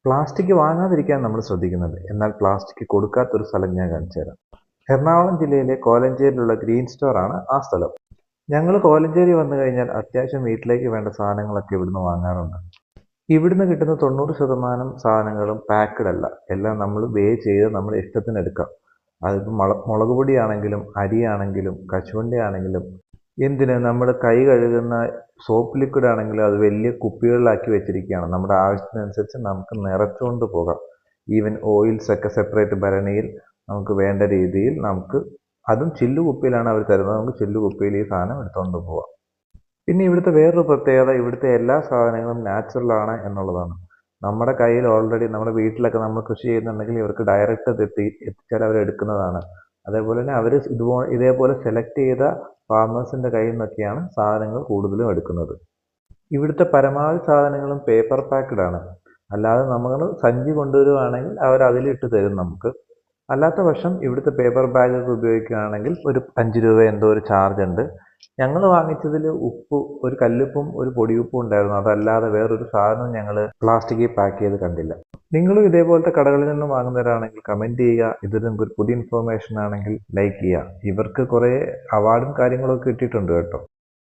Plastic വാങ്ങാതിരിക്കാൻ നമ്മൾ ശ്രദ്ധിക്കുന്നുണ്ട്. എന്നാൽ പ്ലാസ്റ്റിക് കൊടുക്കാത്തൊരു സ്ഥലം ഞാൻ കാണിച്ചു തരാം. എറണാകുളം ജില്ലയിലെ കോലഞ്ചേരിയിലുള്ള ഗ്രീൻ സ്റ്റോർ ആണ് ആ സ്ഥലം. ഞങ്ങൾ കോലഞ്ചേരി വന്നു കഴിഞ്ഞാൽ അത്യാവശ്യം വീട്ടിലേക്ക് വേണ്ട സാധനങ്ങളൊക്കെ ഇവിടുന്ന് വാങ്ങാറുണ്ട്. ഇവിടുന്ന് കിട്ടുന്ന 90% സാധനങ്ങളും പാക്ക്ഡ് അല്ല. എല്ലാം നമ്മൾ വേ ചെയ്ത് നമ്മുടെ ഇഷ്ടത്തിന് എടുക്കാം. അതിപ്പോൾ മുളക് പൊടിയാണെങ്കിലും അരിയാണെങ്കിലും കശുവണ്ടി ആണെങ്കിലും എന്തിന് നമ്മൾ കൈ കഴുകുന്ന സോപ്പ് ലിക്വിഡ് ആണെങ്കിലും അത് വലിയ കുപ്പികളിലാക്കി വെച്ചിരിക്കുകയാണ്. നമ്മുടെ ആവശ്യത്തിനനുസരിച്ച് നമുക്ക് നിറച്ചുകൊണ്ട് പോകാം. ഈവൻ ഓയിൽസ് ഒക്കെ സെപ്പറേറ്റ് ഭരണിയിൽ നമുക്ക് വേണ്ട രീതിയിൽ നമുക്ക് അതും ചില്ലു കുപ്പിയിലാണ് അവർ തരുന്നത്. നമുക്ക് ചില്ലു കുപ്പിയിൽ ഈ സാധനം എടുത്തുകൊണ്ട് പോകാം. പിന്നെ ഇവിടുത്തെ വേറൊരു പ്രത്യേകത ഇവിടുത്തെ എല്ലാ സാധനങ്ങളും നാച്ചുറൽ ആണ് എന്നുള്ളതാണ്. നമ്മുടെ കയ്യിൽ ഓൾറെഡി നമ്മുടെ വീട്ടിലൊക്കെ നമ്മൾ കൃഷി ചെയ്യുന്നുണ്ടെങ്കിൽ ഇവർക്ക് ഡയറക്റ്റ് എത്തിച്ചാൽ അവർ എടുക്കുന്നതാണ്. അതേപോലെ തന്നെ അവർ ഇതേപോലെ സെലക്ട് ചെയ്ത ഫാമേഴ്സിൻ്റെ കയ്യിൽ നിന്നൊക്കെയാണ് സാധനങ്ങൾ കൂടുതലും എടുക്കുന്നത്. ഇവിടുത്തെ പരമാവധി സാധനങ്ങളും പേപ്പർ പാക്ക്ഡ് ആണ്. അല്ലാതെ നമ്മൾ സഞ്ചി കൊണ്ടുവരുവാണെങ്കിൽ അവർ അതിലിട്ട് തരും നമുക്ക്. അല്ലാത്ത പക്ഷം ഇവിടുത്തെ പേപ്പർ ബാഗൊക്കെ ഉപയോഗിക്കുകയാണെങ്കിൽ ഒരു 5 രൂപ എന്തോ ഒരു ചാർജ് ഉണ്ട്. ഞങ്ങൾ വാങ്ങിച്ചതിൽ ഉപ്പ്, ഒരു കല്ലുപ്പും ഒരു പൊടിയുപ്പും ഉണ്ടായിരുന്നു. അതല്ലാതെ വേറൊരു സാധനവും ഞങ്ങൾ പ്ലാസ്റ്റിക്കിൽ പാക്ക് ചെയ്ത് കണ്ടില്ല. നിങ്ങളും ഇതേപോലത്തെ കടകളിൽ നിന്ന് വാങ്ങുന്നവരാണെങ്കിൽ കമൻറ്റ് ചെയ്യുക. ഇതൊരു നിങ്ങൾക്ക് ഒരു പുതിയ ഇൻഫർമേഷൻ ആണെങ്കിൽ ലൈക്ക് ചെയ്യുക. ഇവർക്ക് കുറേ അവാർഡും കാര്യങ്ങളൊക്കെ കിട്ടിയിട്ടുണ്ട് കേട്ടോ.